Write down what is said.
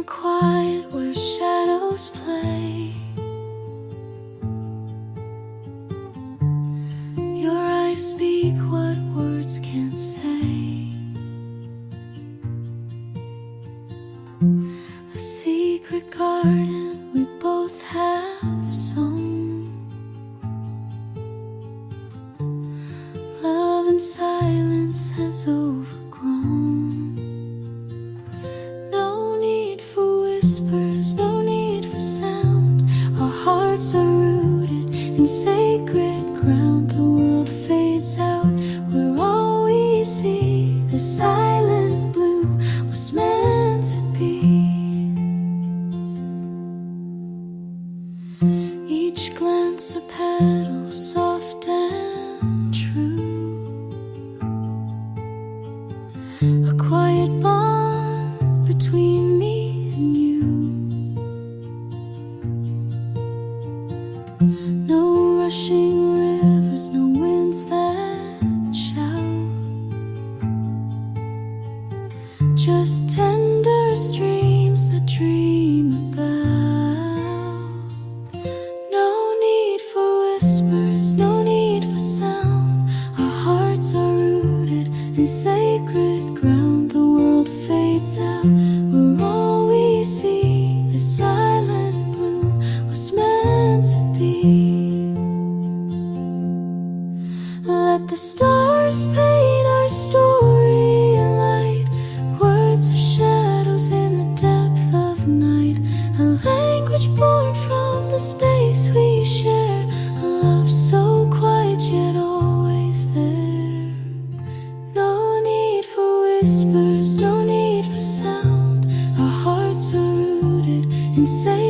the quiet where shadows play. Your eyes speak what words can't say. A secret garden we both have sown. Love in silence has overgrown. No need for whispers, no need for sound. Our hearts are rooted in sacred ground. The world fades out, we're all we see. The silent blue was meant to be. Each glance a petal, soft and true. A quiet bond between me and you. No rushing rivers, no winds that shout. Just tender streams that dream about. No need for whispers, no need for sound. Our hearts are rooted in sacred ground. The world fades out, we're all we see. The silent blue was meant to be. Let the stars paint our story in light. Words are shadows in the depth of night. A language born from the space we share. A love so quiet yet always there. No need for whispers, no need for sound. Our hearts are rooted in sacred